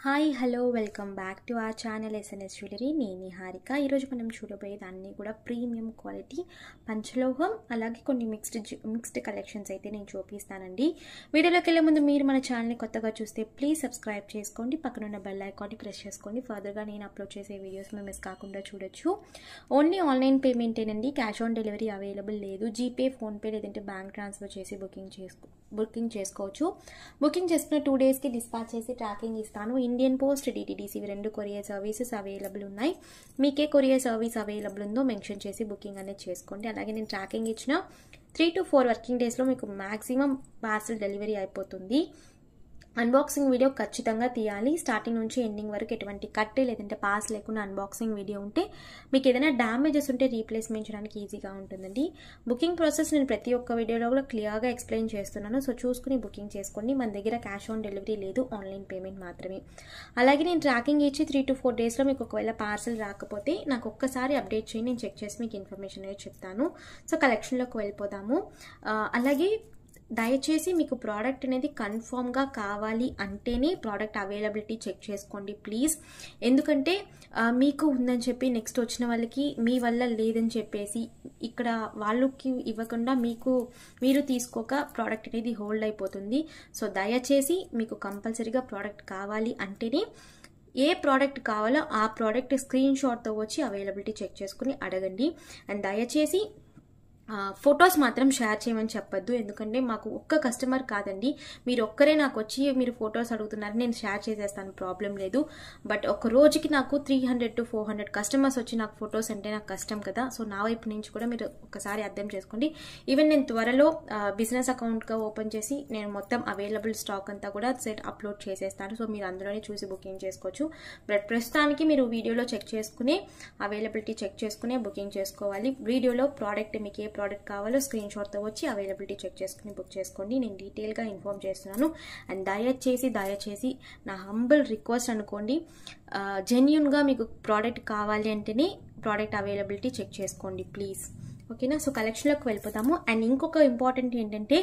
Hi hello welcome back to our channel SNS jewellery. నేను నిహారిక. ఈరోజు మనం చూడబోయేది అన్నీ కూడా ప్రీమియం క్వాలిటీ పంచలోహం, అలాగే కొన్ని మిక్స్డ్ కలెక్షన్స్ అయితే నేను చూపిస్తానండి. వీడియోలోకి వెళ్ళే ముందు మీరు మన ఛానల్ని కొత్తగా చూస్తే ప్లీజ్ సబ్స్క్రైబ్ చేసుకోండి, పక్కనున్న బెల్ ఐకాన్ని ప్రెస్ చేసుకోండి. ఫర్దర్గా నేను అప్లోడ్ చేసే వీడియోస్ మేము మిస్ కాకుండా చూడొచ్చు. ఓన్లీ ఆన్లైన్ పేమెంటేనండి, క్యాష్ ఆన్ డెలివరీ అవైలబుల్ లేదు. జీపే, ఫోన్పే లేదంటే బ్యాంక్ ట్రాన్స్ఫర్ చేసి బుకింగ్ చేసుకోవచ్చు. బుకింగ్ చేసుకున్న 2 డేస్కి డిస్పాచ్ చేసి ట్రాకింగ్ ఇస్తాను. ఇండియన్ పోస్ట్, డిటిడిసి రెండు కొరియర్ సర్వీసెస్ అవైలబుల్ ఉన్నాయి. మీకే కొరియర్ సర్వీస్ అవైలబుల్ ఉందో మెన్షన్ చేసి బుకింగ్ అనేది చేసుకోండి. అలాగే నేను ట్రాకింగ్ ఇచ్చిన 3 to 4 వర్కింగ్ డేస్లో మీకు మ్యాక్సిమం పార్సల్ డెలివరీ అయిపోతుంది. అన్బాక్సింగ్ వీడియో ఖచ్చితంగా తీయాలి. స్టార్టింగ్ నుంచి ఎండింగ్ వరకు ఎటువంటి కట్ లేదంటే పాస్ లేకుండా అన్బాక్సింగ్ వీడియో ఉంటే మీకు ఏదైనా డ్యామేజెస్ ఉంటే రీప్లేస్మెంట్ చేయడానికి ఈజీగా ఉంటుందండి. బుకింగ్ ప్రాసెస్ నేను ప్రతి ఒక్క వీడియోలో కూడా క్లియర్గా ఎక్స్ప్లెయిన్ చేస్తున్నాను. సో చూసుకుని బుకింగ్ చేసుకోండి. మన దగ్గర క్యాష్ ఆన్ డెలివరీ లేదు, ఆన్లైన్ పేమెంట్ మాత్రమే. అలాగే నేను ట్రాకింగ్ ఇచ్చి 3 to 4 డేస్లో మీకు ఒకవేళ పార్సల్ రాకపోతే నాకు ఒక్కసారి అప్డేట్ చేయండి, నేను చెక్ చేసి మీకు ఇన్ఫర్మేషన్ అనేది చెప్తాను. సో కలెక్షన్లోకి వెళ్ళిపోదాము. అలాగే దయచేసి మీకు ప్రోడక్ట్ అనేది కన్ఫామ్గా కావాలి అంటేనే ప్రోడక్ట్ అవైలబిలిటీ చెక్ చేసుకోండి ప్లీజ్. ఎందుకంటే మీకు ఉందని చెప్పి నెక్స్ట్ వచ్చిన వాళ్ళకి మీ వల్ల లేదని చెప్పేసి ఇక్కడ వాళ్ళకి ఇవ్వకుండా మీరు తీసుకోక ప్రోడక్ట్ అనేది హోల్డ్ అయిపోతుంది. సో దయచేసి మీకు కంపల్సరీగా ప్రోడక్ట్ కావాలి అంటేనే ఏ ప్రోడక్ట్ కావాలో ఆ ప్రోడక్ట్ స్క్రీన్ షాట్తో వచ్చి అవైలబిలిటీ చెక్ చేసుకుని అడగండి. అండ్ దయచేసి ఫొటోస్ మాత్రం షేర్ చేయమని చెప్పొద్దు, ఎందుకంటే మాకు ఒక్క కస్టమర్ కాదండి, మీరు ఒక్కరే నాకు వచ్చి మీరు ఫొటోస్ అడుగుతున్నారు, నేను షేర్ చేసేస్తాను, ప్రాబ్లం లేదు. బట్ ఒక రోజుకి నాకు 300 to 400 కస్టమర్స్ వచ్చి నాకు ఫొటోస్ అంటే నాకు కష్టం కదా. సో నా వైపు నుంచి కూడా మీరు ఒకసారి అర్థం చేసుకోండి. ఈవెన్ నేను త్వరలో బిజినెస్ అకౌంట్గా ఓపెన్ చేసి నేను మొత్తం అవైలబుల్ స్టాక్ అంతా కూడా అప్లోడ్ చేసేస్తాను. సో మీరు అందులోనే చూసి బుకింగ్ చేసుకోవచ్చు. బట్ ప్రస్తుతానికి మీరు వీడియోలో చెక్ చేసుకుని అవైలబిలిటీ చెక్ చేసుకునే బుకింగ్ చేసుకోవాలి. వీడియోలో ప్రోడక్ట్ మీకు ఏ ప్రోడక్ట్ కావాలో స్క్రీన్ షాట్తో వచ్చి అవైలబిలిటీ చెక్ చేసుకుని బుక్ చేసుకోండి. నేను డీటెయిల్గా ఇన్ఫార్మ్ చేస్తున్నాను. అండ్ దయచేసి నా హంబుల్ రిక్వెస్ట్ అనుకోండి, జెన్యూన్గా మీకు ప్రోడక్ట్ కావాలి అంటేనే ప్రోడక్ట్ అవైలబిలిటీ చెక్ చేసుకోండి ప్లీజ్. ఓకేనా. సో కలెక్షన్లోకి వెళ్ళిపోతాము. అండ్ ఇంకొక ఇంపార్టెంట్ ఏంటంటే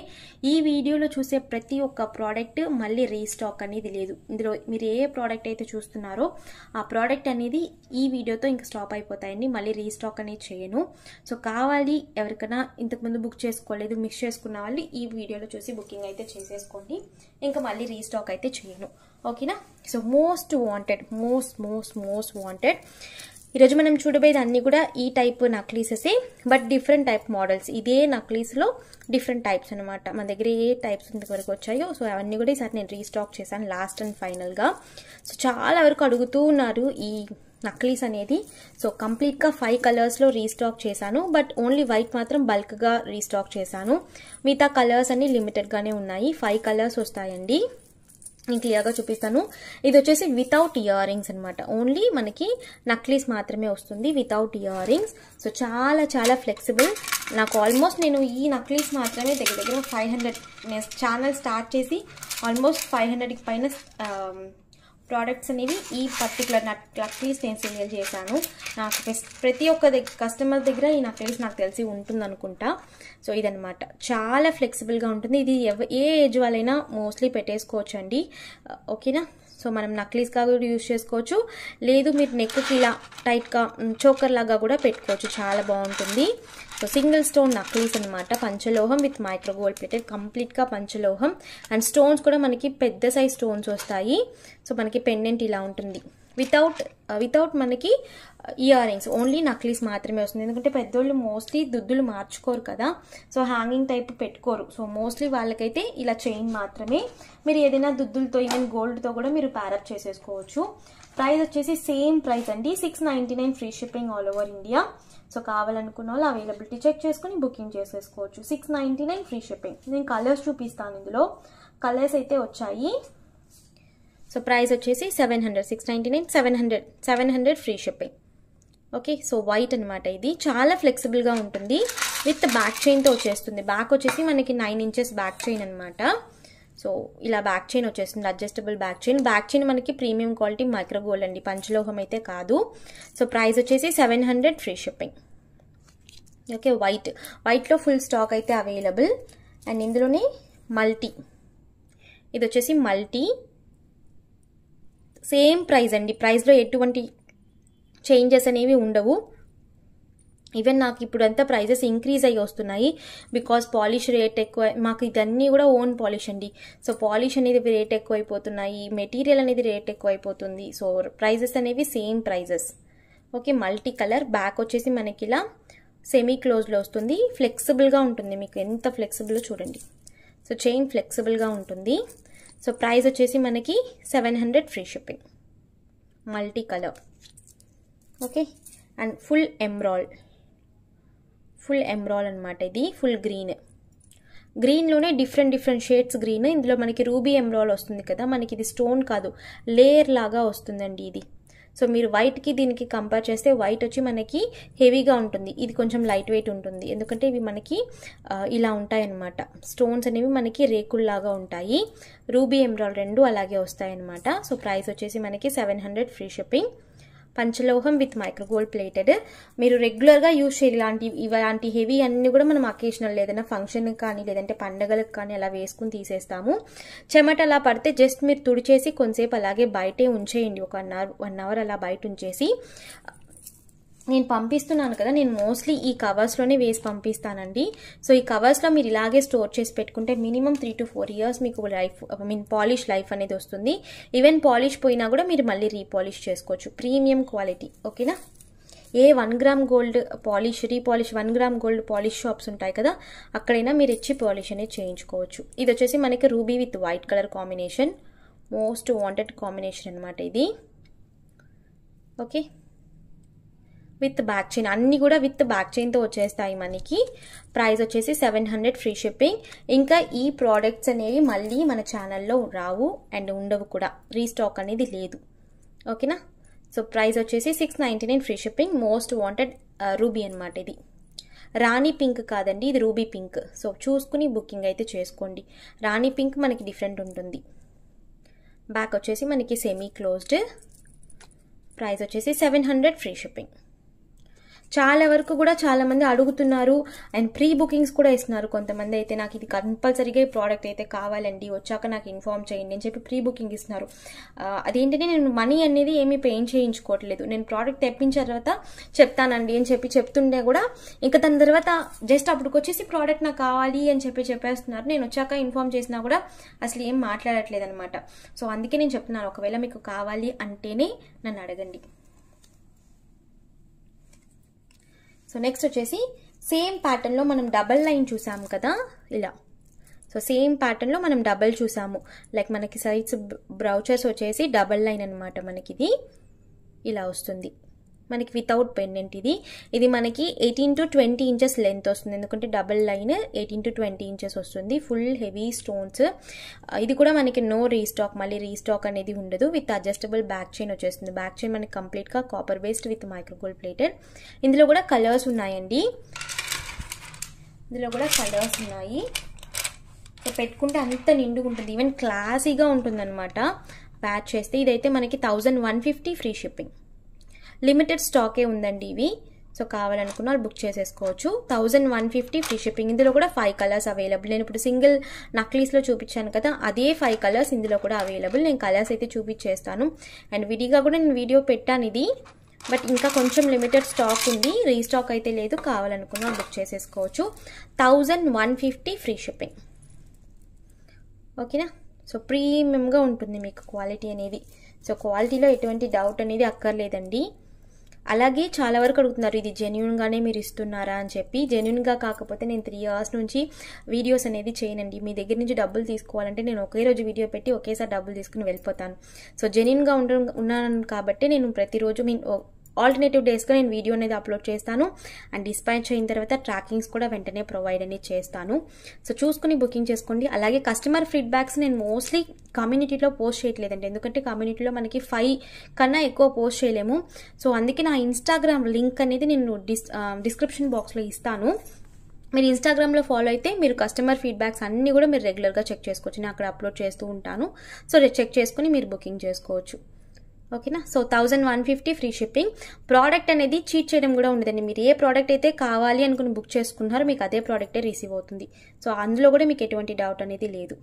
ఈ వీడియోలో చూసే ప్రతి ఒక్క ప్రోడక్ట్ మళ్ళీ రీస్టాక్ అనేది లేదు. ఇందులో మీరు ఏ ప్రోడక్ట్ అయితే చూస్తున్నారో ఆ ప్రోడక్ట్ అనేది ఈ వీడియోతో ఇంకా స్టాప్ అయిపోతాయండి, మళ్ళీ రీస్టాక్ అనేది చేయను. సో కావాలి ఎవరికైనా ఇంతకుముందు బుక్ చేసుకోలేదు, మిస్ చేసుకున్న వాళ్ళు ఈ వీడియోలో చూసి బుకింగ్ అయితే చేసేసుకోండి, ఇంకా మళ్ళీ రీస్టాక్ అయితే చేయను. ఓకేనా. సో మోస్ట్ వాంటెడ్ ఈరోజు మనం చూడబోయేది అన్నీ కూడా ఈ టైప్ నక్లీసెసే, బట్ డిఫరెంట్ టైప్ మోడల్స్. ఇదే నక్లీస్లో డిఫరెంట్ టైప్స్ అనమాట. మన దగ్గర ఏ టైప్స్ ఇంతవరకు వచ్చాయో సో అవన్నీ కూడా ఈసారి నేను రీస్టాక్ చేశాను లాస్ట్ అండ్ ఫైనల్గా. సో చాలా వరకు అడుగుతూ ఉన్నారు ఈ నక్లీస్ అనేది. సో కంప్లీట్గా 5 కలర్స్లో రీస్టాక్ చేశాను, బట్ ఓన్లీ వైట్ మాత్రం బల్క్గా రీస్టాక్ చేశాను. మిగతా కలర్స్ అన్ని లిమిటెడ్గానే ఉన్నాయి. 5 కలర్స్ వస్తాయండి. నేను క్లియర్గా చూపిస్తాను. ఇది వచ్చేసి వితౌట్ ఇయర్ రింగ్స్ అనమాట. ఓన్లీ మనకి నక్లీస్ మాత్రమే వస్తుంది వితౌట్ ఇయర్ రింగ్స్. సో చాలా ఫ్లెక్సిబుల్. నాకు ఆల్మోస్ట్ నేను ఈ నక్లీస్ మాత్రమే దగ్గర 500 నేను ఛానల్ స్టార్ట్ చేసి ఆల్మోస్ట్ 500కి పైన ప్రోడక్ట్స్ అనేవి ఈ పర్టికులర్ నక్లీస్ నేను సేల్ చేశాను. నాకు ప్రతి ఒక్క కస్టమర్ దగ్గర ఈ నక్లీస్ నాకు తెలిసి ఉంటుంది అనుకుంటా. సో ఇదనమాట, చాలా ఫ్లెక్సిబుల్గా ఉంటుంది. ఇది ఏ ఏజ్ వాళ్ళైనా మోస్ట్లీ పెట్టేసుకోవచ్చు అండి. ఓకేనా. సో మనం నక్లీస్గా కూడా యూజ్ చేసుకోవచ్చు, లేదు మీరు నెక్కి ఇలా టైట్గా చోకర్ లాగా కూడా పెట్టుకోవచ్చు, చాలా బాగుంటుంది. సో సింగిల్ స్టోన్ నక్లీస్ అనమాట, పంచలోహం విత్ మైక్రో గోల్డ్ ప్లేటెడ్, కంప్లీట్గా పంచలోహం. అండ్ స్టోన్స్ కూడా మనకి పెద్ద సైజ్ స్టోన్స్ వస్తాయి. సో మనకి పెండెంట్ ఇలా ఉంటుంది వితౌట్ మనకి ఇయర్ రింగ్స్, ఓన్లీ నక్లీస్ మాత్రమే వస్తుంది. ఎందుకంటే పెద్దోళ్ళు మోస్ట్లీ దుద్దులు మార్చుకోరు కదా, సో హ్యాంగింగ్ టైప్ పెట్టుకోరు. సో మోస్ట్లీ వాళ్ళకైతే ఇలా చైన్ మాత్రమే. మీరు ఏదైనా దుద్దులతో ఈవెన్ గోల్డ్తో కూడా మీరు ప్యారప్ చేసేసుకోవచ్చు. ప్రైస్ వచ్చేసి సేమ్ ప్రైస్ అండి, 699 free shipping all over India. So కావాలనుకున్న వాళ్ళు అవైలబిలిటీ చెక్ చేసుకుని బుకింగ్ చేసేసుకోవచ్చు. 699 ఫ్రీ షిప్పింగ్. నేను కలర్స్ చూపిస్తాను, ఇందులో కలర్స్ అయితే వచ్చాయి. సో ప్రైస్ వచ్చేసి 700, 699, 700 free shipping. Okay. So white అనమాట. ఇది చాలా ఫ్లెక్సిబుల్గా ఉంటుంది, విత్ బ్యాక్ చైన్తో వచ్చేస్తుంది. బ్యాక్ వచ్చేసి మనకి 9 inches బ్యాక్ చైన్ అనమాట. సో ఇలా బ్యాక్ చైన్ వచ్చేస్తుంది, adjustable back chain. Back chain మనకి ప్రీమియం క్వాలిటీ మైక్రో గోల్డ్ అండి, పంచలోహం అయితే కాదు. సో ప్రైస్ వచ్చేసి 700 ఫ్రీ షిప్పింగ్. ఓకే. వైట్లో ఫుల్ స్టాక్ అయితే అవైలబుల్. అండ్ ఇందులోనే ఇది వచ్చేసి మల్టీ సేమ్ ప్రైస్ అండి, ప్రైస్లో ఎటువంటి చేంజెస్ అనేవి ఉండవు. ఈవెన్ నాకు ఇప్పుడు అంతా ప్రైజెస్ ఇంక్రీజ్ అయ్యి వస్తున్నాయి బికాస్ పాలిష్ రేట్ ఎక్కువ, మాకు ఇదన్నీ కూడా ఓన్ పాలిష్ అండి. సో పాలిష్ అనేది రేట్ ఎక్కువ అయిపోతున్నాయి, మెటీరియల్ అనేది రేట్ ఎక్కువ అయిపోతుంది. సో ప్రైజెస్ అనేవి same prices. Okay, multi colour, back వచ్చేసి మనకి ఇలా సెమీ క్లోజ్లో వస్తుంది, ఫ్లెక్సిబుల్గా ఉంటుంది. మీకు ఎంత ఫ్లెక్సిబుల్ చూడండి. సో చైన్ ఫ్లెక్సిబుల్గా ఉంటుంది. సో ప్రైస్ వచ్చేసి మనకి 700 free shipping, multi colour. Okay, and full ఎమ్రాల్ అనమాట. ఇది ఫుల్ గ్రీన్లోనే డిఫరెంట్ షేడ్స్ గ్రీన్. ఇందులో మనకి రూబీ ఎమ్రాల్ వస్తుంది కదా, మనకి ఇది స్టోన్ కాదు, లేయర్ లాగా వస్తుందండి ఇది. సో మీరు వైట్కి దీనికి కంపేర్ చేస్తే వైట్ వచ్చి మనకి హెవీగా ఉంటుంది, ఇది కొంచెం లైట్ వెయిట్ ఉంటుంది. ఎందుకంటే ఇవి మనకి ఇలా ఉంటాయి అన్నమాట, స్టోన్స్ అనేవి మనకి రేకుల్లాగా ఉంటాయి. రూబీ ఎమ్రాల్ రెండు అలాగే వస్తాయి అన్నమాట. సో ప్రైస్ వచ్చేసి మనకి 700 ఫ్రీ షిప్పింగ్. పంచలోహం విత్ మైక్రో గోల్డ్ ప్లేటెడ్. మీరు రెగ్యులర్గా యూజ్ చేయాలి ఇలాంటి హెవీ అన్నీ కూడా మనం అకేషనల్ ఏదైనా ఫంక్షన్కి కానీ లేదంటే పండగలకు కానీ అలా వేసుకుని తీసేస్తాము. చెమట అలా పడితే జస్ట్ మీరు తుడిచేసి కొంతసేపు అలాగే బయటే ఉంచేయండి, ఒక 1 అవర్ అలా బయట ఉంచేసి. నేను పంపిస్తున్నాను కదా, నేను మోస్ట్లీ ఈ కవర్స్లోనే వేసి పంపిస్తానండి. సో ఈ కవర్స్లో మీరు ఇలాగే స్టోర్ చేసి పెట్టుకుంటే మినిమం 3 to 4 years మీకు పాలిష్ లైఫ్ అనేది వస్తుంది. ఈవెన్ పాలిష్ పోయినా కూడా మీరు మళ్ళీ రీపాలిష్ చేసుకోవచ్చు. Premium quality. ఓకేనా, ఏ 1 gram gold polish repolish 1 gram gold polish shops ఉంటాయి కదా, అక్కడైనా మీరు ఇచ్చి పాలిష్ అనేది చేయించుకోవచ్చు. ఇది వచ్చేసి మనకి ruby with white colour combination, most wanted combination అనమాట ఇది. ఓకే, విత్ బ్యాక్ చైన్, అన్నీ కూడా విత్ బ్యాక్ చైన్తో వచ్చేస్తాయి మనకి. ప్రైస్ వచ్చేసి 700 ఫ్రీ షిప్పింగ్. ఇంకా ఈ ప్రోడక్ట్స్ అనేవి మళ్ళీ మన ఛానల్లో రావు అండ్ ఉండవు కూడా, రీస్టాక్ అనేది లేదు. ఓకేనా, సో ప్రైస్ వచ్చేసి 699 free shipping. Most wanted ruby అనమాట ఇది. రాణి పింక్ కాదండి, ఇది రూబీ పింక్. సో చూసుకుని బుకింగ్ అయితే చేసుకోండి. రాణి పింక్ మనకి డిఫరెంట్ ఉంటుంది. బ్యాక్ వచ్చేసి మనకి సెమీ క్లోజ్డ్. ప్రైస్ వచ్చేసి 700 ఫ్రీ షిప్పింగ్. చాలా వరకు కూడా చాలా మంది అడుగుతున్నారు అండ్ ప్రీ బుకింగ్స్ కూడా ఇస్తున్నారు. కొంతమంది అయితే నాకు ఇది కంపల్సరీగా ఈ ప్రోడక్ట్ అయితే కావాలండి, వచ్చాక నాకు ఇన్ఫార్మ్ చేయండి అని చెప్పి ప్రీ బుకింగ్ ఇస్తున్నారు. అదేంటంటే నేను మనీ అనేది ఏమీ పేయింగ్ చేయించుకోవట్లేదు, నేను ప్రోడక్ట్ తెప్పించిన తర్వాత చెప్తానండి అని చెప్పి చెప్తుండే కూడా ఇంకా దాని తర్వాత జస్ట్ అప్పటికి వచ్చేసి ప్రోడక్ట్ నాకు కావాలి అని చెప్పి చెప్పేస్తున్నారు. నేను వచ్చాక ఇన్ఫార్మ్ చేసినా కూడా అసలు ఏం మాట్లాడట్లేదు అనమాట. సో అందుకే నేను చెప్తున్నాను, ఒకవేళ మీకు కావాలి అంటేనే నన్ను అడగండి. సో నెక్స్ట్ వచ్చేసి సేమ్ ప్యాటర్న్లో మనం డబల్ లైన్ చూసాము కదా ఇలా. సో సేమ్ ప్యాటర్న్లో మనం డబల్ చూసాము, లైక్ మనకి సైడ్స్ బ్రౌచర్స్ వచ్చేసి డబల్ లైన్ అనమాట. మనకి ఇది ఇలా వస్తుంది, మనకి వితౌట్ పెండెంట్. ఇది మనకి 18 to 20 ఇంచెస్ లెంత్ వస్తుంది, ఎందుకంటే డబల్ లైన్ 18 to 20 ఇంచెస్ వస్తుంది. Full heavy stones. ఇది కూడా మనకి నో రీస్టాక్, మళ్ళీ రీస్టాక్ అనేది ఉండదు. విత్ అడ్జస్టబుల్ బ్యాక్ చైన్ వచ్చేస్తుంది. బ్యాక్ చైన్ మనకి కంప్లీట్గా copper based with micro gold plated. ఇందులో కూడా కలర్స్ ఉన్నాయండి, సో పెట్టుకుంటే అంత నిండుగా ఉంటుంది, ఈవెన్ క్లాసీగా ఉంటుంది అనమాట ప్యాచ్ చేస్తే. ఇదైతే మనకి 1150 ఫ్రీ షిప్పింగ్. లిమిటెడ్ స్టాకే ఉందండి ఇవి. సో కావాలనుకున్న వాళ్ళు బుక్ చేసేసుకోవచ్చు. 1150 ఫ్రీ షిప్పింగ్. ఇందులో కూడా 5 కలర్స్ అవైలబుల్. నేను ఇప్పుడు సింగిల్ నక్లీస్లో చూపించాను కదా, అదే 5 కలర్స్ ఇందులో కూడా అవైలబుల్. నేను కలర్స్ అయితే చూపించేస్తాను అండ్ విడిగా కూడా నేను వీడియో పెట్టాను ఇది, బట్ ఇంకా కొంచెం లిమిటెడ్ స్టాక్ ఉంది, రీస్టాక్ అయితే లేదు. కావాలనుకున్న వాళ్ళు బుక్ చేసేసుకోవచ్చు. 1150 ఫ్రీ షిప్పింగ్. ఓకేనా, సో ప్రీమియంగా ఉంటుంది మీకు క్వాలిటీ అనేది. సో క్వాలిటీలో ఎటువంటి డౌట్ అనేది అక్కర్లేదండి. అలాగే చాలా వరకు అడుగుతున్నారు ఇది జెన్యూన్గానే మీరు ఇస్తున్నారా అని చెప్పి. జెన్యూన్గా కాకపోతే నేను 3 years నుంచి వీడియోస్ అనేది చేయనండి. మీ దగ్గర నుంచి డబ్బులు తీసుకోవాలంటే నేను ఒకే రోజు వీడియో పెట్టి ఒకేసారి డబ్బులు తీసుకుని వెళ్ళిపోతాను. సో జెన్యూన్గా ఉన్నాను కాబట్టి నేను ప్రతిరోజు ఆల్టర్నేటివ్ డేస్గా నేను వీడియో అనేది అప్లోడ్ చేస్తాను అండ్ డిస్పాచ్ అయిన తర్వాత ట్రాకింగ్స్ కూడా వెంటనే ప్రొవైడ్ అనేది చేస్తాను. సో చూసుకుని బుకింగ్ చేసుకోండి. అలాగే కస్టమర్ ఫీడ్బ్యాక్స్ నేను మోస్ట్లీ కమ్యూనిటీలో పోస్ట్ చేయట్లేదండి, ఎందుకంటే కమ్యూనిటీలో మనకి 5 కన్నా ఎక్కువ పోస్ట్ చేయలేము. సో అందుకే నా ఇన్స్టాగ్రామ్ లింక్ అనేది నేను డిస్క్రిప్షన్ బాక్స్లో ఇస్తాను. మీరు ఇన్స్టాగ్రామ్లో ఫాలో అయితే మీరు కస్టమర్ ఫీడ్బ్యాక్స్ అన్నీ కూడా మీరు రెగ్యులర్గా చెక్ చేసుకోవచ్చు. నేను అక్కడ అప్లోడ్ చేస్తూ ఉంటాను. సో చెక్ చేసుకుని మీరు బుకింగ్ చేసుకోవచ్చు. ఓకేనా, సో 1150 ఫ్రీ షిప్పింగ్. ప్రోడక్ట్ అనేది చీట్ చేయడం కూడా ఉండదండి. మీరు ఏ ప్రోడక్ట్ అయితే కావాలి అనుకుని బుక్ చేసుకున్నారో మీకు అదే ప్రోడక్టే రిసీవ్ అవుతుంది. సో అందులో కూడా మీకు ఎటువంటి డౌట్ అనేది లేదు.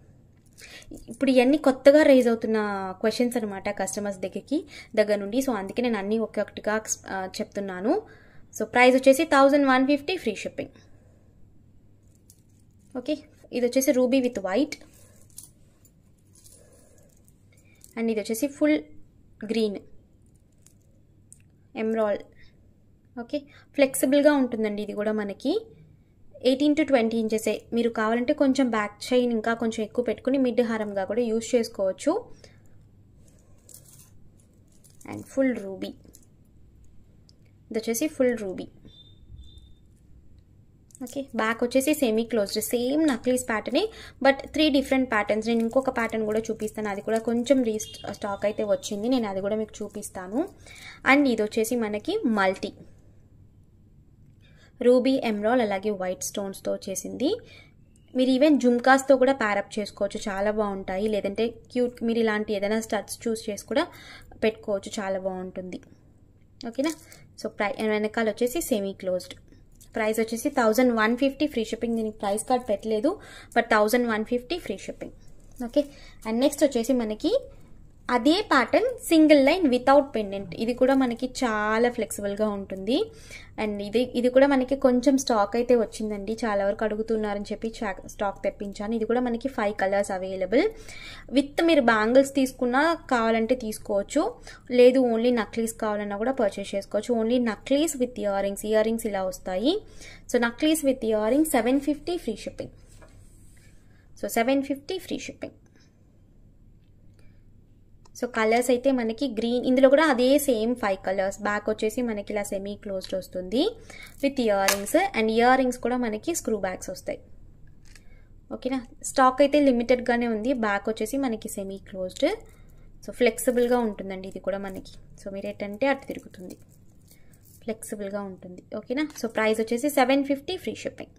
ఇప్పుడు ఇవన్నీ కొత్తగా రైజ్ అవుతున్న క్వశ్చన్స్ అనమాట కస్టమర్స్ దగ్గర నుండి. సో అందుకే నేను అన్నీ ఒక్కొక్కటిగా చెప్తున్నాను. సో ప్రైస్ వచ్చేసి 1150 ఫ్రీ షిప్పింగ్. ఓకే, ఇది వచ్చేసి రూబీ విత్ వైట్ అండ్ ఇది వచ్చేసి ఫుల్ గ్రీన్ ఎమరాల్డ్. ఓకే, ఫ్లెక్సిబుల్గా ఉంటుందండి ఇది కూడా మనకి 18 to 20 ఇంచెసే. మీరు కావాలంటే కొంచెం బ్యాక్ చైన్ ఇంకా కొంచెం ఎక్కువ పెట్టుకుని మిడ్ హారంగా కూడా యూజ్ చేసుకోవచ్చు. అండ్ ఫుల్ రూబీ, ఇది వచ్చేసి ఫుల్ రూబీ. ఓకే, బ్యాక్ వచ్చేసి సెమీ క్లోజ్డ్, సేమ్ నక్లీస్ ప్యాటర్నే బట్ 3 డిఫరెంట్ ప్యాటర్న్స్. నేను ఇంకొక ప్యాటర్న్ కూడా చూపిస్తాను, అది కూడా కొంచెం స్టాక్ అయితే వచ్చింది, నేను అది కూడా మీకు చూపిస్తాను. అండ్ ఇది వచ్చేసి మనకి మల్టీ రూబీ ఎమరాల్డ్ అలాగే వైట్ స్టోన్స్తో వచ్చేసింది. మీరు ఈవెన్ జుమ్కాస్తో కూడా ప్యారప్ చేసుకోవచ్చు, చాలా బాగుంటాయి. లేదంటే క్యూట్ మీరు ఇలాంటి ఏదైనా స్టడ్స్ చూస్ చేసి కూడా పెట్టుకోవచ్చు, చాలా బాగుంటుంది. ఓకేనా, సో వెనకాల వచ్చేసి సెమీ క్లోజ్డ్. ప్రైస్ వచ్చేసి 1150 ఫ్రీ షిప్పింగ్. దీనికి ప్రైస్ కార్డ్ పెట్టలేదు but 1150 free shipping. Okay, and next వచ్చేసి మనకి అదే pattern single line without pendant. ఇది కూడా మనకి చాలా ఫ్లెక్సిబుల్గా ఉంటుంది. అండ్ ఇది కూడా మనకి కొంచెం స్టాక్ అయితే వచ్చిందండి, చాలా వరకు అడుగుతున్నారని చెప్పి స్టాక్ తెప్పించాను. ఇది కూడా మనకి 5 కలర్స్ అవైలబుల్. విత్ మీరు బ్యాంగిల్స్ తీసుకున్నా కావాలంటే తీసుకోవచ్చు, లేదు ఓన్లీ నక్లీస్ కావాలన్నా కూడా పర్చేస్ చేసుకోవచ్చు. Only necklace with ear rings ఇలా వస్తాయి. So necklace with ear rings 750 free shipping. So 750 free shipping. So colours అయితే మనకి గ్రీన్, ఇందులో కూడా అదే సేమ్ 5 కలర్స్. బ్యాక్ వచ్చేసి మనకి ఇలా సెమీ క్లోజ్డ్ వస్తుంది with ear rings. And ear rings కూడా మనకి స్క్రూ బ్యాగ్స్ వస్తాయి. ఓకేనా, స్టాక్ అయితే లిమిటెడ్గానే ఉంది. బ్యాక్ వచ్చేసి మనకి సెమీ క్లోజ్డ్. సో ఫ్లెక్సిబుల్గా ఉంటుందండి ఇది కూడా మనకి. సో మీరు ఏంటంటే అటు తిరుగుతుంది, ఫ్లెక్సిబుల్గా ఉంటుంది. ఓకేనా, సో ప్రైస్ వచ్చేసి 750 ఫ్రీ షిప్పింగ్.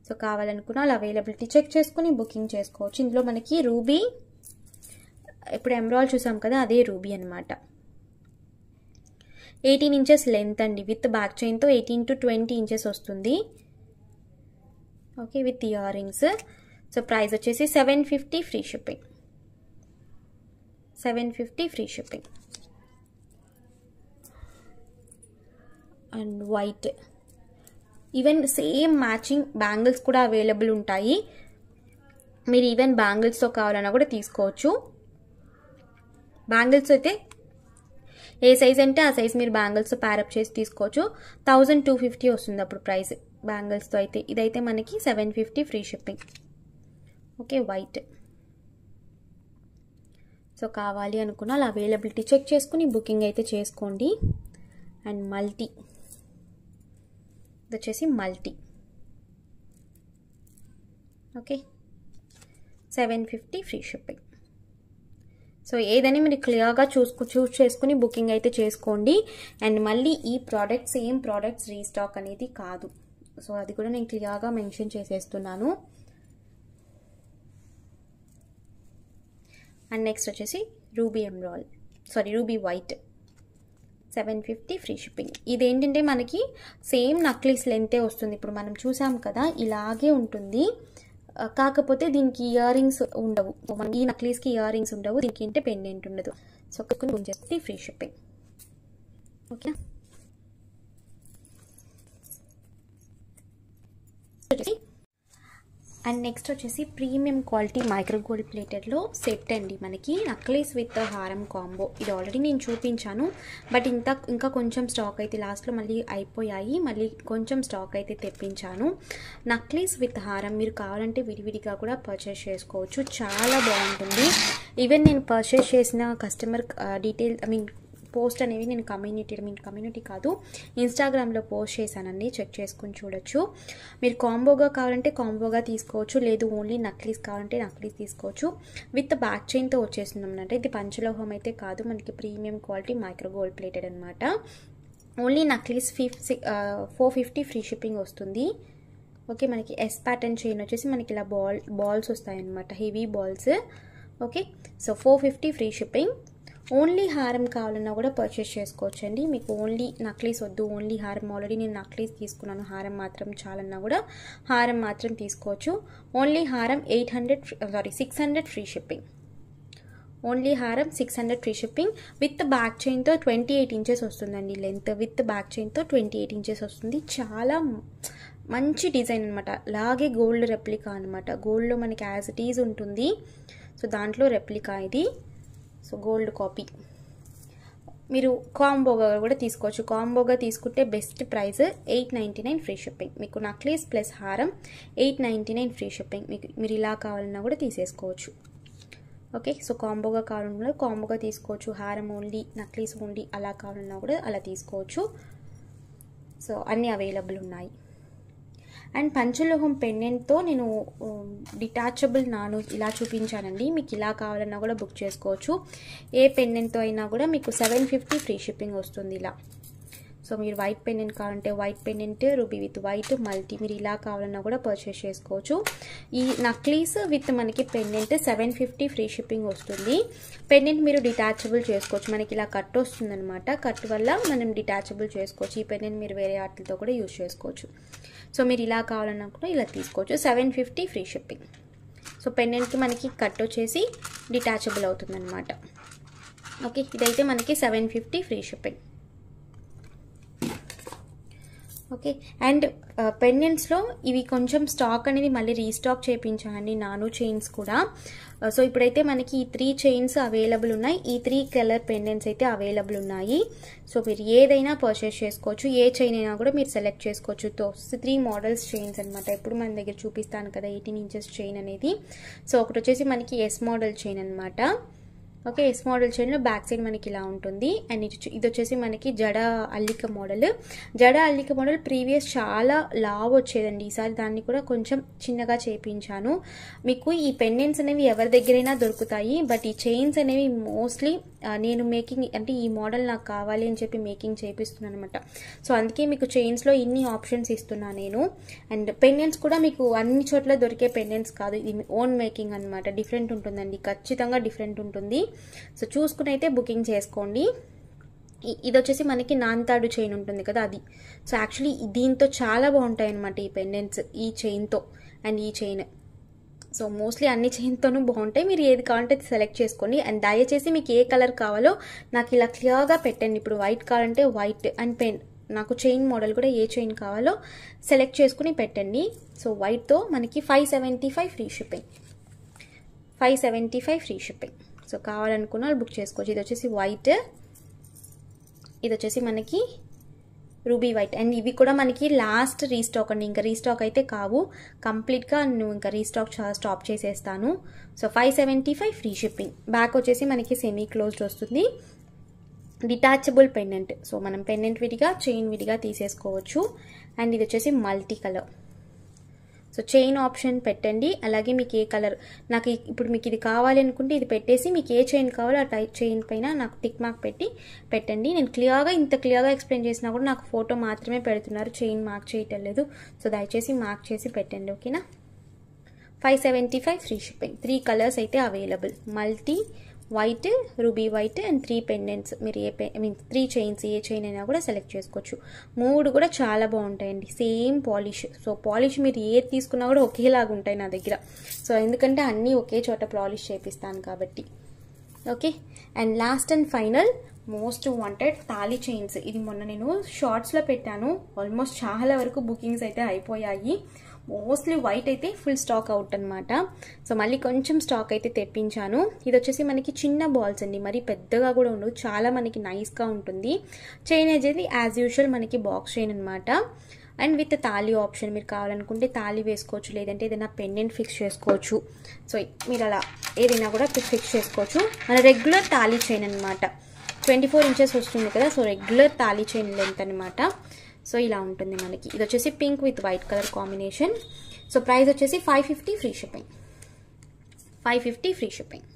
సో కావాలనుకున్న అలా అవైలబిలిటీ చెక్ చేసుకుని బుకింగ్ చేసుకోవచ్చు. ఇందులో మనకి రూబీ, ఇప్పుడు ఎమరాల్డ్ చూసాం కదా, అదే రూబీ అనమాట. 18 ఇంచెస్ లెంత్ అండి, విత్ బ్యాక్ చైన్తో 18 to 20 ఇంచెస్ వస్తుంది. Okay, with ear rings. So price వచ్చేసి 750 free shipping. 750 free shipping. And white, even same matching bangles కూడా అవైలబుల్ ఉంటాయి. మీరు ఈవెన్ బ్యాంగిల్స్తో కావాలన్నా కూడా తీసుకోవచ్చు. బ్యాంగిల్స్ అయితే ఏ సైజ్ అంటే ఆ సైజ్ మీరు బ్యాంగిల్స్తో ప్యారప్ చేసి తీసుకోవచ్చు. 1250 వస్తుంది అప్పుడు ప్రైస్ బ్యాంగిల్స్తో అయితే. ఇదైతే మనకి 750 free shipping. Okay, white. So కావాలి అనుకున్న అలా అవైలబిలిటీ చెక్ చేసుకుని బుకింగ్ అయితే చేసుకోండి. అండ్ మల్టీ, ఇది వచ్చేసి multi. Okay, 750 free shipping. So ఏదని మీరు క్లియర్గా చూస్ చేసుకుని బుకింగ్ అయితే చేసుకోండి. అండ్ మళ్ళీ ఈ ప్రోడక్ట్స్ సేమ్ ప్రోడక్ట్స్ రీస్టాక్ అనేది కాదు. సో అది కూడా నేను క్లియర్గా మెన్షన్ చేసేస్తున్నాను. అండ్ నెక్స్ట్ వచ్చేసి ruby emerald, ruby white, 750 free shipping. ఇదేంటంటే మనకి సేమ్ నక్లీస్ లెంతే వస్తుంది. ఇప్పుడు మనం చూసాం కదా, ఇలాగే ఉంటుంది. కాకపోతే దీనికి ఇయర్ రింగ్స్ ఉండవు. ఈ నక్లీస్కి ఇయర్ రింగ్స్ ఉండవు, దీనికి అంటే పెండెంట్ ఉండదు. సో కొంచెం free shipping. Okay, and next వచ్చేసి ప్రీమియం క్వాలిటీ మైక్రో గోల్డ్ ప్లేటెడ్లో సెట్ అండి మనకి, నక్లీస్ విత్ హారం కాంబో. ఇది ఆల్రెడీ నేను చూపించాను బట్ ఇంకా కొంచెం స్టాక్ అయితే లాస్ట్లో మళ్ళీ అయిపోయాయి. మళ్ళీ కొంచెం స్టాక్ అయితే తెప్పించాను. నక్లీస్ విత్ హారం మీరు కావాలంటే విడివిడిగా కూడా పర్చేస్ చేసుకోవచ్చు, చాలా బాగుంటుంది. ఈవెన్ నేను పర్చేస్ చేసిన కస్టమర్ డీటెయిల్ పోస్ట్ అనేవి నేను కమ్యూనిటీ కాదు ఇన్స్టాగ్రామ్లో పోస్ట్ చేశానండి, చెక్ చేసుకుని చూడొచ్చు. మీరు కాంబోగా కావాలంటే కాంబోగా తీసుకోవచ్చు, లేదు ఓన్లీ నక్లీస్ కావాలంటే నక్లీస్ తీసుకోవచ్చు. విత్ బ్యాక్ చైన్తో వచ్చేసిందన్నమాట. ఇది పంచలోహం అయితే కాదు, మనకి premium quality micro gold plated అనమాట. ఓన్లీ నక్లీస్ 450 ఫ్రీ షిప్పింగ్ వస్తుంది. ఓకే, మనకి ఎస్ ప్యాటర్న్ చైన్ వచ్చేసి మనకి ఇలా బాల్స్ వస్తాయన్నమాట, heavy balls. Okay, so 450 free shipping. Only హారం కావాలన్నా కూడా పర్చేస్ చేసుకోవచ్చు అండి. మీకు ఓన్లీ నక్లీస్ వద్దు, ఓన్లీ హారం, ఆల్రెడీ నేను నక్లీస్ తీసుకున్నాను, హారం మాత్రం చాలన్నా కూడా హారం మాత్రం తీసుకోవచ్చు. ఓన్లీ హారం 600 ఫ్రీ షిప్పింగ్. ఓన్లీ హారం 600 ఫ్రీ షిప్పింగ్. విత్ బ్యాక్ చైన్తో 28 ఇంచెస్ వస్తుందండి లెంత్. విత్ బ్యాక్ చైన్తో 28 ఇంచెస్ వస్తుంది. చాలా మంచి డిజైన్ అనమాట. అలాగే గోల్డ్ రెప్లికా అనమాట. గోల్డ్లో మనకి యాజ్ ఇట్ ఈజ్ ఉంటుంది. సో దాంట్లో రెప్లికా ఇది. So gold copy. మీరు కాంబోగా కూడా తీసుకోవచ్చు. కాంబోగా తీసుకుంటే బెస్ట్ ప్రైస్ 899 ఫ్రీ షిప్పింగ్. మీకు నక్లీస్ ప్లస్ హారం 899 ఫ్రీ షిప్పింగ్. మీరు ఇలా కావాలన్నా కూడా తీసేసుకోవచ్చు. ఓకే, సో కాంబోగా కావాలన్నా కాంబోగా తీసుకోవచ్చు. హారం ఓన్లీ, నక్లీస్ ఓన్లీ అలా కావాలన్నా కూడా అలా తీసుకోవచ్చు. సో అన్నీ అవైలబుల్ ఉన్నాయి. అండ్ పంచలోహం పెండెంట్తో నేను డిటాచబుల్ నాను ఇలా చూపించానండి. మీకు ఇలా కావాలన్నా కూడా బుక్ చేసుకోవచ్చు. ఏ పెండెంట్తో అయినా కూడా మీకు 750 ఫ్రీ షిప్పింగ్ వస్తుంది ఇలా. సో మీరు వైట్ పెండెంట్ కావాలంటే white pendant, ruby with white, multi, మీరు ఇలా కావాలన్నా కూడా పర్చేస్ చేసుకోవచ్చు. ఈ నక్లీస్ విత్ మనకి పెండెంట్ 750 ఫ్రీ షిప్పింగ్ వస్తుంది. పెండెంట్ మీరు డిటాచబుల్ చేసుకోవచ్చు. మనకి ఇలా కట్ వస్తుంది అనమాట. కట్ వల్ల మనం డిటాచబుల్ చేసుకోవచ్చు. ఈ పెండెంట్ మీరు వేరే ఆర్టిలతో కూడా యూజ్ చేసుకోవచ్చు. సో మీరు ఇలా కావాలన్నా కూడా ఇలా తీసుకోవచ్చు. 750 ఫ్రీ షిప్పింగ్. సో పెండెంట్కి మనకి కట్ వచ్చేసి డిటాచబుల్ అవుతుంది అనమాట. ఓకే, ఇదైతే మనకి 750 ఫ్రీ షిప్పింగ్. ఓకే, అండ్ పెండెంట్స్లో ఇవి కొంచెం స్టాక్ అనేది మళ్ళీ రీస్టాక్ చేయించానండి, నాను చైన్స్ కూడా. సో ఇప్పుడైతే మనకి ఈ 3 చైన్స్ అవైలబుల్ ఉన్నాయి. ఈ 3 కలర్ పెండెంట్స్ అయితే అవైలబుల్ ఉన్నాయి. సో మీరు ఏదైనా పర్చేస్ చేసుకోవచ్చు. ఏ చైన్ అయినా కూడా మీరు సెలెక్ట్ చేసుకోవచ్చు. 3 మోడల్స్ చైన్స్ అనమాట. ఎప్పుడు మన దగ్గర చూపిస్తాను కదా 18 ఇంచెస్ చైన్ అనేది. సో ఒకటి వచ్చేసి మనకి ఎస్ మోడల్ చైన్ అనమాట. ఓకే, ఎస్ మోడల్ చైన్లో బ్యాక్ సైడ్ మనకి ఇలా ఉంటుంది. అండ్ ఇది వచ్చేసి మనకి జడ అల్లిక మోడల్. జడ అల్లిక మోడల్ ప్రీవియస్ చాలా లావ్ వచ్చేదండి. ఈసారి దాన్ని కూడా కొంచెం చిన్నగా చేయించాను. మీకు ఈ పెండెంట్స్ అనేవి ఎవరి దగ్గరైనా దొరుకుతాయి. బట్ ఈ చైన్స్ అనేవి మోస్ట్లీ నేను మేకింగ్ అంటే ఈ మోడల్ నాకు కావాలి అని చెప్పి మేకింగ్ చేపిస్తున్నాను అనమాట. సో అందుకే మీకు చైన్స్లో ఇన్ని ఆప్షన్స్ ఇస్తున్నాను నేను. అండ్ పెండెంట్స్ కూడా మీకు అన్ని చోట్ల దొరికే పెండెంట్స్ కాదు, ఇది ఓన్ మేకింగ్ అనమాట. డిఫరెంట్ ఉంటుందండి, ఖచ్చితంగా డిఫరెంట్ ఉంటుంది. సో చూసుకుని అయితే బుకింగ్ చేసుకోండి. ఇది వచ్చేసి మనకి నాన్తాడు చైన్ ఉంటుంది కదా అది. సో యాక్చువల్లీ దీంతో చాలా బాగుంటాయి అనమాట ఈ పెండెంట్స్, ఈ చైన్తో అండ్ ఈ చైన్. సో మోస్ట్లీ అన్ని చైన్తోనూ బాగుంటాయి. మీరు ఏది కావాలంటే సెలెక్ట్ చేసుకోండి. అండ్ దయచేసి మీకు ఏ కలర్ కావాలో నాకు ఇలా క్లియర్గా పెట్టండి. ఇప్పుడు వైట్ కావాలంటే వైట్, అండ్ నాకు చైన్ మోడల్ కూడా ఏ చైన్ కావాలో సెలెక్ట్ చేసుకుని పెట్టండి. సో వైట్తో మనకి 575 free shipping. 575 free shipping. So కావాలనుకున్న వాళ్ళు బుక్ చేసుకోవచ్చు. ఇది వచ్చేసి వైట్, ఇది వచ్చేసి మనకి రూబీ వైట్. అండ్ ఇవి కూడా మనకి లాస్ట్ రీస్టాక్ అండి. ఇంకా రీస్టాక్ అయితే కావు, కంప్లీట్గా నువ్వు ఇంకా రీస్టాక్ స్టాప్ చేసేస్తాను. So 575 free shipping. బ్యాక్ వచ్చేసి మనకి సెమీ క్లోజ్డ్ వస్తుంది. Detachable pendant. సో మనం పెండెంట్ విడిగా, చైన్ విడిగా తీసేసుకోవచ్చు. అండ్ ఇది వచ్చేసి multi colour. So chain option పెట్టండి. అలాగే మీకు ఏ కలర్, నాకు ఇప్పుడు మీకు ఇది కావాలి అనుకుంటే ఇది పెట్టేసి మీకు ఏ చైన్ కావాలో ఆ చైన్ పైన నాకు టిక్ మార్క్ పెట్టి పెట్టండి. నేను ఇంత క్లియర్గా ఎక్స్ప్లెయిన్ చేసినా కూడా నాకు ఫోటో మాత్రమే పెడుతున్నారు, చైన్ మార్క్ చేయటం లేదు. సో దయచేసి మార్క్ చేసి పెట్టండి, ఓకేనా. 575 ఫ్రీ షిప్పింగ్. 3 కలర్స్ అయితే available, multi, white, ruby white and 3 pendants. మీరు 3 చైన్స్ ఏ చైన్ అయినా కూడా సెలెక్ట్ చేసుకోవచ్చు. 3 కూడా చాలా బాగుంటాయండి, సేమ్ పాలిష్. సో పాలిష్ మీరు ఏది తీసుకున్నా కూడా ఒకేలాగా ఉంటాయి నా దగ్గర. సో ఎందుకంటే అన్నీ ఒకే చోట పాలిష్ చేపిస్తాను కాబట్టి. Okay, and last and final most wanted తాళి చైన్స్. ఇది మొన్న నేను షార్ట్స్లో పెట్టాను. ఆల్మోస్ట్ చాలా వరకు బుకింగ్స్ అయితే అయిపోయాయి. మోస్ట్లీ వైట్ అయితే ఫుల్ స్టాక్ అవుట్ అనమాట. సో మళ్ళీ కొంచెం స్టాక్ అయితే తెప్పించాను. ఇది వచ్చేసి మనకి చిన్న బాల్స్ అండి, మరి పెద్దగా కూడా ఉండదు, చాలా మనకి నైస్గా ఉంటుంది. చైన్ అనేది యాజ్ యూజువల్ మనకి బాక్స్ చైన్ అనమాట. అండ్ విత్ తాళి ఆప్షన్, మీరు కావాలనుకుంటే తాళి వేసుకోవచ్చు, లేదంటే ఏదైనా పెండెంట్ ఫిక్స్ చేసుకోవచ్చు. సో మీరు అలా ఏదైనా కూడా ఫిక్స్ చేసుకోవచ్చు. మన రెగ్యులర్ తాళి చైన్ అనమాట. 24 ఇంచెస్ వస్తుంది కదా. సో రెగ్యులర్ తాళి చైన్ లెంత్ అనమాట. సో ఇలా ఉంటుంది మనకి. ఇది వచ్చేసి pink with white colour combination. So price వచ్చేసి 550 ఫ్రీ షిప్పింగ్. 550 free shipping.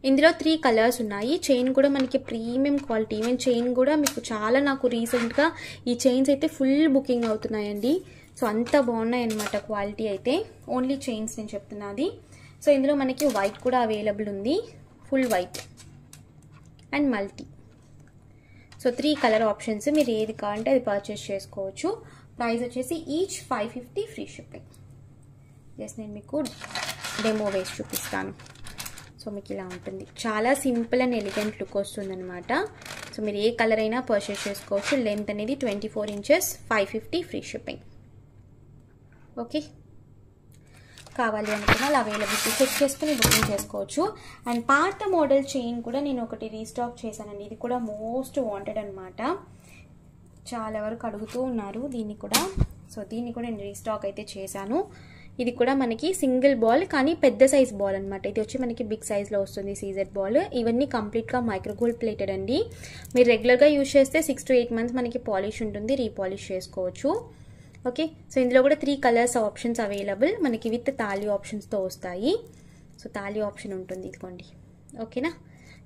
ఇందులో 3 కలర్స్ ఉన్నాయి. చైన్ కూడా మనకి ప్రీమియం క్వాలిటీ. ఈవెన్ చైన్ కూడా మీకు చాలా, నాకు రీసెంట్గా ఈ చైన్స్ అయితే ఫుల్ బుకింగ్ అవుతున్నాయండి. సో అంత బాగున్నాయి అనమాట క్వాలిటీ అయితే. ఓన్లీ చైన్స్ నేను చెప్తున్నది. సో ఇందులో మనకి వైట్ కూడా అవైలబుల్ ఉంది, full white. And multi. So 3 colour options, మీరు ఏది కావాలంటే అది పర్చేస్ చేసుకోవచ్చు. ప్రైస్ వచ్చేసి ఈచ్ 550 ఫ్రీ షిప్పింగ్. జస్ట్ నేను మీకు డెమో వేసి చూపిస్తాను. సో మీకు ఇలా ఉంటుంది, చాలా సింపుల్ అండ్ ఎలిగెంట్ లుక్ వస్తుంది అనమాట. సో మీరు ఏ కలర్ అయినా పర్చేస్ చేసుకోవచ్చు. లెంత్ అనేది 24 ఇంచెస్, 550 ఫ్రీ షిప్పింగ్. ఓకే, కావాలి అనుకున్న వాళ్ళు అవైలబిలిటీ చెక్ చేసుకుని బుకింగ్ చేసుకోవచ్చు. అండ్ పాత మోడల్ చైన్ కూడా నేను ఒకటి రీస్టాక్ చేశానండి. ఇది కూడా మోస్ట్ వాంటెడ్ అనమాట, చాలా వరకు అడుగుతూ ఉన్నారు దీన్ని కూడా. సో దీన్ని కూడా నేను రీస్టాక్ అయితే చేశాను. ఇది కూడా మనకి సింగిల్ బాల్ కానీ పెద్ద సైజ్ బాల్ అనమాట. ఇది వచ్చి మనకి బిగ్ సైజ్లో వస్తుంది సీజెడ్ బాల్. ఇవన్నీ కంప్లీట్గా మైక్రోగోల్డ్ ప్లేటెడ్ అండి. మీరు రెగ్యులర్గా యూజ్ చేస్తే 6 to 8 months మనకి పాలిష్ ఉంటుంది, రీపాలిష్ చేసుకోవచ్చు. ఓకే, సో ఇందులో కూడా 3 కలర్స్ ఆప్షన్స్ అవైలబుల్ మనకి విత్ తాళి ఆప్షన్స్తో వస్తాయి. సో తాళి ఆప్షన్ ఉంటుంది ఇదిగోండి. ఓకేనా,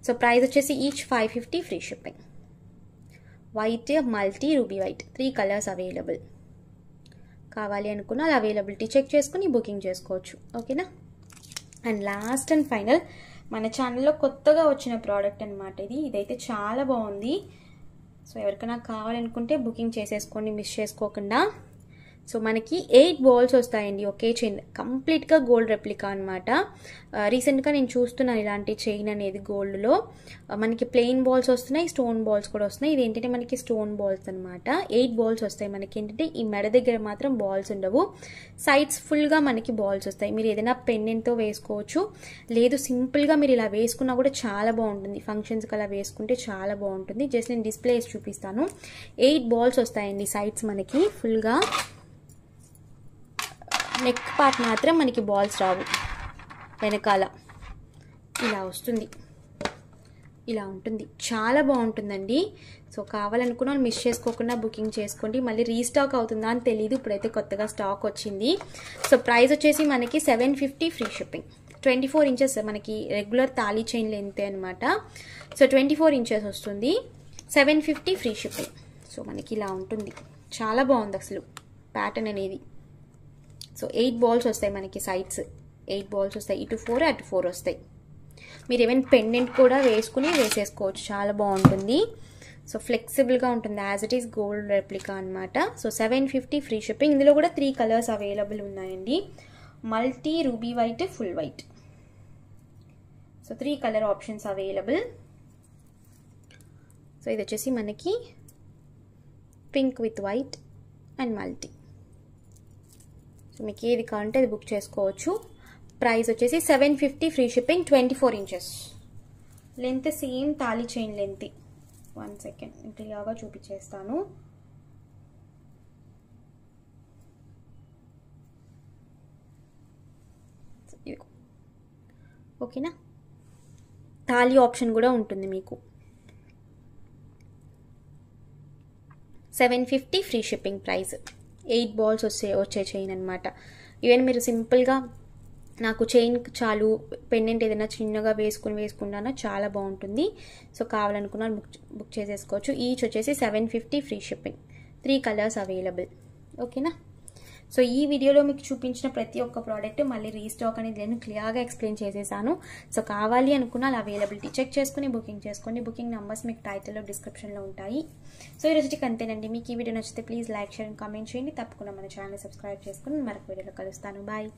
సో ప్రైస్ వచ్చేసి each 550 free shipping. White, multi, ruby white 3 colours available. కావాలి అనుకున్న అలా అవైలబిలిటీ చెక్ చేసుకుని బుకింగ్ చేసుకోవచ్చు. ఓకేనా, అండ్ లాస్ట్ అండ్ ఫైనల్ మన ఛానల్లో కొత్తగా వచ్చిన ప్రోడక్ట్ అనమాట ఇది. ఇదైతే చాలా బాగుంది. సో ఎవరికైనా కావాలనుకుంటే బుకింగ్ చేసేసుకోండి, మిస్ చేసుకోకుండా. సో మనకి 8 బాల్స్ వస్తాయండి ఒకే చైన్, కంప్లీట్గా గోల్డ్ రెప్లికా అనమాట. రీసెంట్గా నేను చూస్తున్నాను ఇలాంటి చైన్ అనేది గోల్డ్లో. మనకి ప్లెయిన్ బాల్స్ వస్తున్నాయి, స్టోన్ బాల్స్ కూడా వస్తున్నాయి. ఇది ఏంటంటే మనకి స్టోన్ బాల్స్ అనమాట. 8 బాల్స్ వస్తాయి మనకి. ఏంటంటే ఈ మెడ దగ్గర మాత్రం బాల్స్ ఉండవు, సైడ్స్ ఫుల్గా మనకి బాల్స్ వస్తాయి. మీరు ఏదైనా పెండెంట్తో వేసుకోవచ్చు, లేదు సింపుల్గా మీరు ఇలా వేసుకున్నా కూడా చాలా బాగుంటుంది. ఫంక్షన్స్కి అలా వేసుకుంటే చాలా బాగుంటుంది. జస్ట్ నేను డిస్ప్లే వేసి చూపిస్తాను. 8 బాల్స్ వస్తాయండి సైడ్స్ మనకి ఫుల్గా. నెక్ పార్ట్ మాత్రం మనకి బాల్స్ రావు, వెనకాల ఇలా వస్తుంది, ఇలా ఉంటుంది. చాలా బాగుంటుందండి. సో కావాలనుకున్న మిస్ చేసుకోకుండా బుకింగ్ చేసుకోండి. మళ్ళీ రీస్టాక్ అవుతుందా అని తెలియదు, ఇప్పుడైతే కొత్తగా స్టాక్ వచ్చింది. సో ప్రైస్ వచ్చేసి మనకి 750 ఫ్రీ షిప్పింగ్. 24 ఇంచెస్ మనకి రెగ్యులర్ తాళీ చైన్ లెంత్ అనమాట. సో 24 ఇంచెస్ వస్తుంది, 750 ఫ్రీ షిప్పింగ్. సో మనకి ఇలా ఉంటుంది, చాలా బాగుంది అసలు ప్యాటర్న్ అనేది. సో 8 బాల్స్ వస్తాయి మనకి సైడ్స్, 8 బాల్స్ వస్తాయి, ఇటు 4 అటు 4 వస్తాయి. మీరు ఈవెన్ పెండెంట్ కూడా వేసేసుకోవచ్చు, చాలా బాగుంటుంది. సో ఫ్లెక్సిబుల్గా ఉంటుంది, as it is gold replica అనమాట. So 750 free shipping. ఇందులో కూడా 3 కలర్స్ అవైలబుల్ ఉన్నాయండి, multi, ruby white, full white. So 3 colour options available. So ఇది వచ్చేసి మనకి pink with white and multi. So మీకు ఏది కావాలంటే అది బుక్ చేసుకోవచ్చు. ప్రైస్ వచ్చేసి 750 free shipping. 24 inches length, same తాళీ చైన్ లెంత్. 1 సెకండ్ క్లియర్గా చూపించేస్తాను. ఓకేనా, తాళీ ఆప్షన్ కూడా ఉంటుంది మీకు. 750 ఫ్రీ షిప్పింగ్ ప్రైస్. 8 బాల్స్ వచ్చే చైన్ అనమాట. ఈవెన్ మీరు సింపుల్గా నాకు చైన్ చాలు, పెండెంట్ ఏదైనా చిన్నగా వేసుకున్నానా చాలా బాగుంటుంది. సో కావాలనుకున్నా బుక్ చేసేసుకోవచ్చు. ఈచ్ వచ్చేసి 750 ఫ్రీ షిప్పింగ్. 3 colours available. ఓకేనా, సో ఈ వీడియోలో మీకు చూపించిన ప్రతి ఒక్క ప్రోడక్ట్ మళ్ళీ రీస్టాక్ అనేది నేను క్లియర్గా ఎక్స్ప్లెయిన్ చేసేసాను. సో కావాలి అనుకున్న అవైలబిలిటీ చెక్ చేసుకుని బుకింగ్ చేసుకోండి. బుకింగ్ నెంబర్స్ మీకు టైటిల్లో డిస్క్రిప్షన్లో ఉంటాయి. సో ఈ రోజుకి అంతేనండి. మీకు ఈ వీడియో నచ్చితే please like, share and comment చేయండి. తప్పకుండా మన ఛానల్ సబ్స్క్రైబ్ చేసుకుని మరొక వీడియోలో కలుస్తాను. బాయ్.